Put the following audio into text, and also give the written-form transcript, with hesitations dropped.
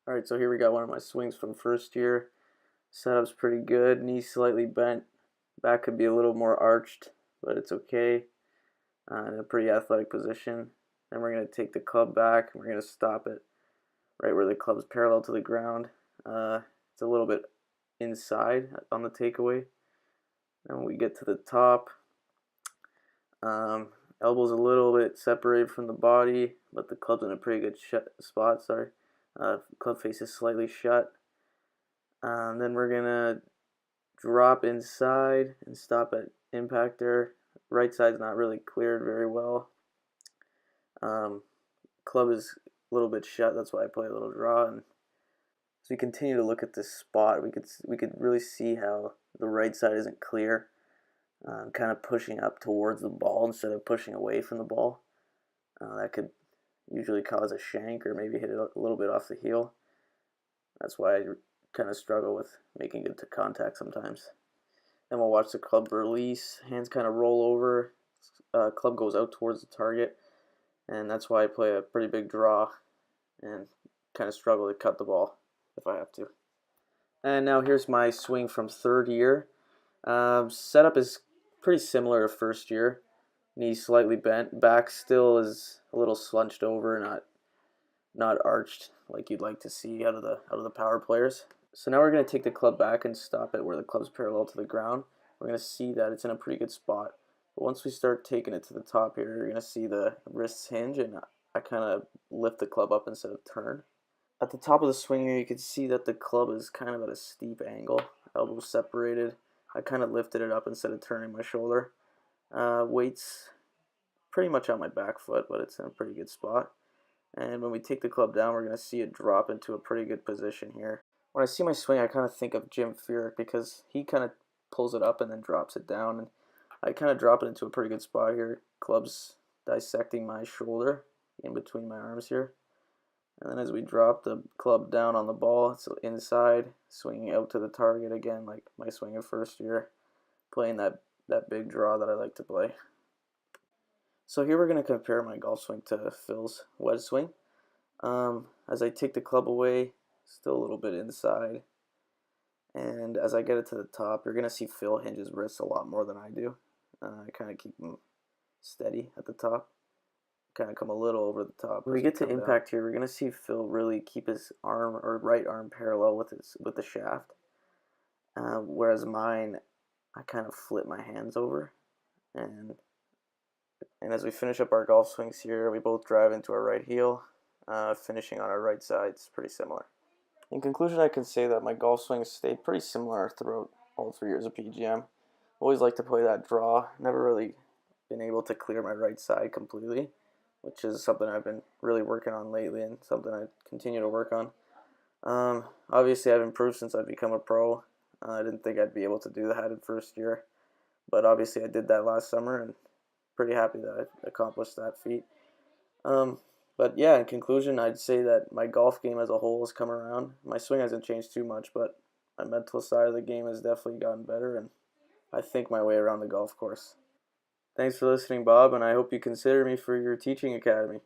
Alright, so here we got one of my swings from first year. Setup's pretty good, knee slightly bent, back could be a little more arched, but it's okay. In a pretty athletic position. Then we're going to take the club back and we're going to stop it right where the club's parallel to the ground. It's a little bit inside on the takeaway. Then when we get to the top, elbow's a little bit separated from the body, but the club's in a pretty good spot. Club face is slightly shut. Then we're gonna drop inside and stop at impact there. Right side's not really cleared very well. Club is a little bit shut, that's why I play a little draw. And as we continue to look at this spot, we could really see how the right side isn't clear. Kind of pushing up towards the ball instead of pushing away from the ball. That could usually cause a shank or maybe hit it a little bit off the heel. That's why I kind of struggle with making good to contact sometimes. Then we'll watch the club release, hands kind of roll over, club goes out towards the target, and that's why I play a pretty big draw and kind of struggle to cut the ball if I have to. And now here's my swing from third year. Setup is pretty similar to first year. Knee slightly bent, back still is a little slunched over, not arched like you'd like to see out of the power players. So now we're going to take the club back and stop it where the club's parallel to the ground. We're going to see that it's in a pretty good spot. But once we start taking it to the top here, you're going to see the wrists hinge, and I kind of lift the club up instead of turn. At the top of the swing here, you can see that the club is kind of at a steep angle, elbows separated. I kind of lifted it up instead of turning my shoulder. Weight's pretty much on my back foot, but it's in a pretty good spot. And when we take the club down, we're going to see it drop into a pretty good position here. When I see my swing, I kind of think of Jim Furyk because he kind of pulls it up and then drops it down. And I kind of drop it into a pretty good spot here. Club's dissecting my shoulder in between my arms here. And then as we drop the club down on the ball, it's inside, swinging out to the target again, like my swing of first year, playing that big draw that I like to play. So here we're going to compare my golf swing to Phil's wedge swing. As I take the club away, still a little bit inside. And as I get it to the top, you're going to see Phil hinge his wrists a lot more than I do. I kind of keep them steady at the top. Kind of come a little over the top. When we get to impact here, we're going to see Phil really keep his arm or right arm parallel with the shaft. Whereas mine, I kind of flip my hands over. And as we finish up our golf swings here, we both drive into our right heel, finishing on our right side. It's pretty similar. In conclusion, I can say that my golf swings stayed pretty similar throughout all 3 years of PGM. Always like to play that draw. Never really been able to clear my right side completely, which is something I've been really working on lately and something I continue to work on. Obviously, I've improved since I've become a pro. I didn't think I'd be able to do that in first year, but obviously I did that last summer and pretty happy that I accomplished that feat. But yeah, in conclusion, I'd say that my golf game as a whole has come around. My swing hasn't changed too much, but my mental side of the game has definitely gotten better, and I think my way around the golf course. Thanks for listening, Bob, and I hope you consider me for your teaching academy.